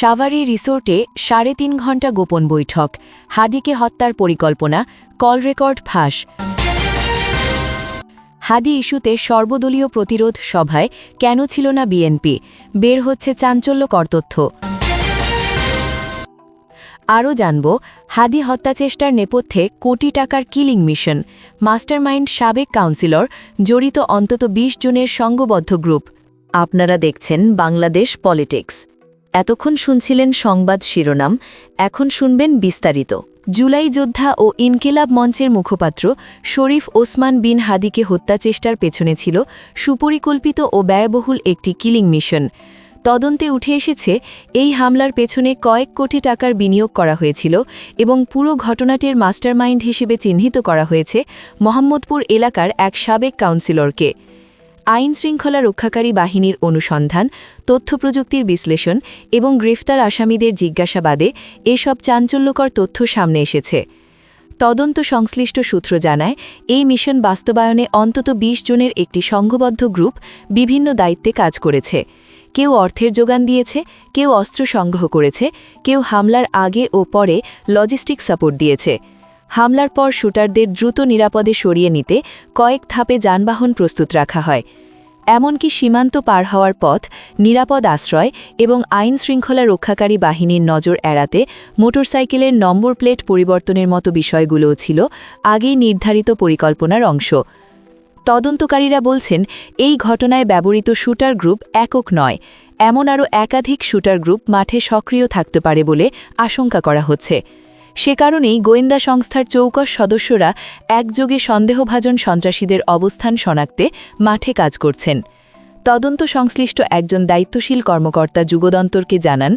সাভারে রিসোর্টে ৩.৫ ঘণ্টা গোপন বৈঠক, হাদিকে হত্যার পরিকল্পনা, কল রেকর্ড ফাঁস। হাদি ইস্যুতে সর্বদলীয় প্রতিরোধ সভায় কেন ছিল না বিএনপি, বের হচ্ছে চাঞ্চল্যকর তথ্য। আরও জানব, হাদি হত্যাচেষ্টার নেপথ্যে কোটি টাকার কিলিং মিশন, মাস্টারমাইন্ড সাবেক কাউন্সিলর, জড়িত অন্তত ২০ জনের সংঘবদ্ধ গ্রুপ। আপনারা দেখছেন বাংলাদেশ পলিটিক্স। এতক্ষণ শুনছিলেন সংবাদ শিরোনাম, এখন শুনবেন বিস্তারিত। জুলাই যোদ্ধা ও ইনকিলাব মঞ্চের মুখপাত্র শরীফ ওসমান বিন হাদিকে হত্যাচেষ্টার পেছনে ছিল সুপরিকল্পিত ও ব্যয়বহুল একটি কিলিং মিশন। তদন্তে উঠে এসেছে, এই হামলার পেছনে কয়েক কোটি টাকার বিনিয়োগ করা হয়েছিল এবং পুরো ঘটনাটির মাস্টারমাইন্ড হিসেবে চিহ্নিত করা হয়েছে মোহাম্মদপুর এলাকার এক সাবেক কাউন্সিলরকে। আইনশৃঙ্খলা রক্ষাকারী বাহিনীর অনুসন্ধান, তথ্যপ্রযুক্তির বিশ্লেষণ এবং গ্রেফতার আসামিদের জিজ্ঞাসাবাদে এসব চাঞ্চল্যকর তথ্য সামনে এসেছে। তদন্ত সংশ্লিষ্ট সূত্র জানায়, এই মিশন বাস্তবায়নে অন্তত ২০ জনের একটি সংঘবদ্ধ গ্রুপ বিভিন্ন দায়িত্বে কাজ করেছে। কেউ অর্থের যোগান দিয়েছে, কেউ অস্ত্র সংগ্রহ করেছে, কেউ হামলার আগে ও পরে লজিস্টিক সাপোর্ট দিয়েছে। হামলার পর শুটারদের দ্রুত নিরাপদে সরিয়ে নিতে কয়েক ধাপে যানবাহন প্রস্তুত রাখা হয়। এমনকি সীমান্ত পার হওয়ার পথ, নিরাপদ আশ্রয় এবং আইন শৃঙ্খলা রক্ষাকারী বাহিনীর নজর এড়াতে মোটরসাইকেলের নম্বর প্লেট পরিবর্তনের মতো বিষয়গুলোও ছিল আগেই নির্ধারিত পরিকল্পনার অংশ। তদন্তকারীরা বলছেন, এই ঘটনায় ব্যবহৃত শুটার গ্রুপ একক নয়, এমন আরও একাধিক শুটার গ্রুপ মাঠে সক্রিয় থাকতে পারে বলে আশঙ্কা করা হচ্ছে। সে কারণেই গোয়েন্দা সংস্থার চৌকস সদস্যরা একযোগে সন্দেহভাজন সন্ত্রাসীদের অবস্থান শনাক্তে মাঠে কাজ করছেন। তদন্ত সংশ্লিষ্ট একজন দায়িত্বশীল কর্মকর্তা যুগদন্তরকে জানান,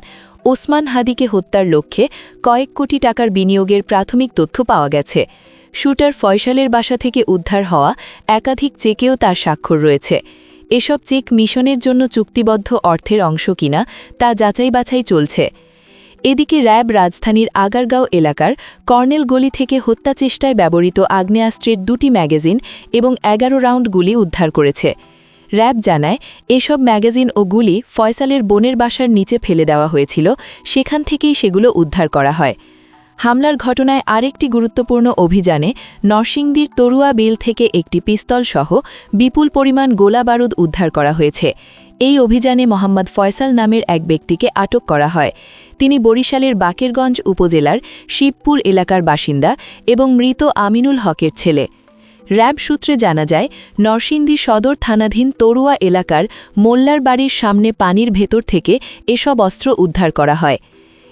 ওসমান হাদিকে হত্যার লক্ষ্যে কয়েক কোটি টাকার বিনিয়োগের প্রাথমিক তথ্য পাওয়া গেছে। শুটার ফয়সালের বাসা থেকে উদ্ধার হওয়া একাধিক চেকেও তার স্বাক্ষর রয়েছে। এসব চেক মিশনের জন্য চুক্তিবদ্ধ অর্থের অংশ কিনা তা যাচাই বাছাই চলছে। এদিকে র্যাব রাজধানীর আগারগাঁও এলাকার কর্নেল গলি থেকে হত্যাচেষ্টায় ব্যবহৃত আগ্নেয়াস্ত্রের ২টি ম্যাগাজিন এবং ১১ রাউন্ড গুলি উদ্ধার করেছে। র্যাব জানায়, এসব ম্যাগাজিন ও গুলি ফয়সালের বোনের বাসার নিচে ফেলে দেওয়া হয়েছিল, সেখান থেকেই সেগুলো উদ্ধার করা হয়। হামলার ঘটনায় আরেকটি গুরুত্বপূর্ণ অভিযানে নরসিংদীর তরুয়া বিল থেকে একটি পিস্তলসহ বিপুল পরিমাণ গোলা বারুদ উদ্ধার করা হয়েছে। এই অভিযানে মোহাম্মদ ফয়সাল নামের এক ব্যক্তিকে আটক করা হয়। তিনি বরিশালের বাকেরগঞ্জ উপজেলার শিবপুর এলাকার বাসিন্দা এবং মৃত আমিনুল হকের ছেলে। র্যাব সূত্রে জানা যায়, নরসিংদী সদর থানাধীন তরুয়া এলাকার মোল্লার বাড়ির সামনে পানির ভেতর থেকে এসব অস্ত্র উদ্ধার করা হয়।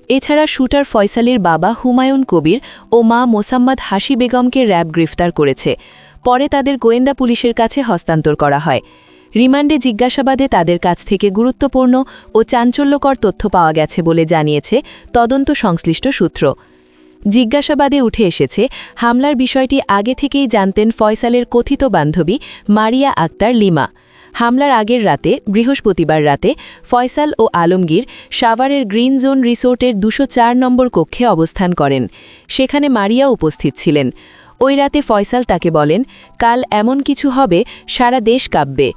এছাড়া শুটার ফয়সালের বাবা হুমায়ুন কবির ও মা মোসাম্মদ হাসি বেগমকে র্যাব গ্রেফতার করেছে। পরে তাদের গোয়েন্দা পুলিশের কাছে হস্তান্তর করা হয়। রিমান্ডে জিজ্ঞাসাবাদে তাদের কাছ থেকে গুরুত্বপূর্ণ ও চাঞ্চল্যকর তথ্য পাওয়া গেছে বলে জানিয়েছে তদন্ত সংশ্লিষ্ট সূত্র। জিজ্ঞাসাবাদে উঠে এসেছে, হামলার বিষয়টি আগে থেকেই জানতেন ফয়সালের কথিত বান্ধবী মারিয়া আক্তার লিমা। হামলার আগের রাতে, বৃহস্পতিবার রাতে, ফয়সাল ও আলমগীর সাভারের গ্রিন জোন রিসোর্টের ২০৪ নম্বর কক্ষে অবস্থান করেন। সেখানে মারিয়া উপস্থিত ছিলেন। ওই রাতে ফয়সাল তাকে বলেন, কাল এমন কিছু হবে, সারা দেশ কাঁপবে।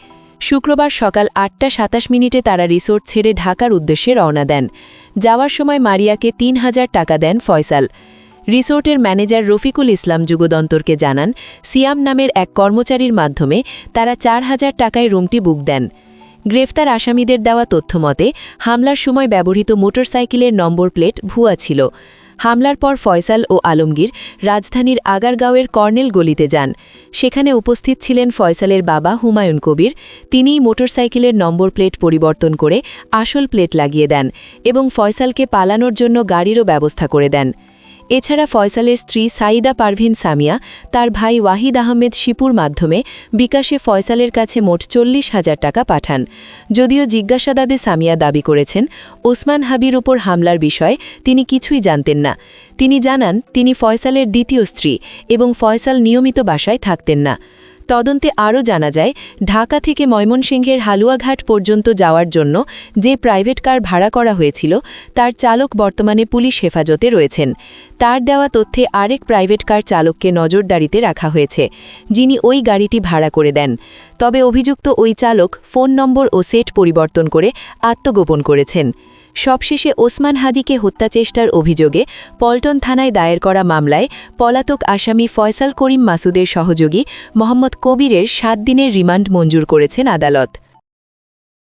শুক্রবার সকাল ৮টা ২৭ মিনিটে তারা রিসোর্ট ছেড়ে ঢাকার উদ্দেশ্যে রওনা দেন। যাওয়ার সময় মারিয়াকে ৩,০০০ টাকা দেন ফয়সাল। রিসোর্টের ম্যানেজার রফিকুল ইসলাম যুগদন্তরকে জানান, সিয়াম নামের এক কর্মচারীর মাধ্যমে তারা ৪,০০০ টাকায় রুমটি বুক দেন। গ্রেফতার আসামিদের দেওয়া তথ্যমতে হামলার সময় ব্যবহৃত মোটরসাইকেলের নম্বর প্লেট ভুয়া ছিল। হামলার পর ফয়সাল ও আলমগীর রাজধানীর আগারগাঁওয়ের কর্নেল গলিতে যান। সেখানে উপস্থিত ছিলেন ফয়সালের বাবা হুমায়ুন কবির। তিনিই মোটরসাইকেলের নম্বর প্লেট পরিবর্তন করে আসল প্লেট লাগিয়ে দেন এবং ফয়সালকে পালানোর জন্য গাড়িরও ব্যবস্থা করে দেন। এছাড়া ফয়সালের স্ত্রী সাইদা পারভিন সামিয়া তার ভাই ওয়াহিদ আহমেদ শিপুর মাধ্যমে বিকাশে ফয়সালের কাছে মোট ৪০,০০০ টাকা পাঠান। যদিও জিজ্ঞাসাবাদে সামিয়া দাবি করেছেন, ওসমান হাবির ওপর হামলার বিষয়ে তিনি কিছুই জানতেন না। তিনি জানান, তিনি ফয়সালের দ্বিতীয় স্ত্রী এবং ফয়সাল নিয়মিত বাসায় থাকতেন না। তদন্তে আরও জানা যায়, ঢাকা থেকে ময়মনসিংহের হালুয়াঘাট পর্যন্ত যাওয়ার জন্য যে প্রাইভেট কার ভাড়া করা হয়েছিল, তার চালক বর্তমানে পুলিশ হেফাজতে রয়েছেন। তার দেওয়া তথ্যে আরেক প্রাইভেট কার চালককে নজরদারিতে রাখা হয়েছে, যিনি ওই গাড়িটি ভাড়া করে দেন। তবে অভিযুক্ত ওই চালক ফোন নম্বর ও সেট পরিবর্তন করে আত্মগোপন করেছেন। সবশেষে ওসমান হাদিকে হত্যাচেষ্টার অভিযোগে পল্টন থানায় দায়ের করা মামলায় পলাতক আসামি ফয়সাল করিম মাসুদের সহযোগী মোহাম্মদ কবিরের 7 দিনের রিমান্ড মঞ্জুর করেছেন আদালত।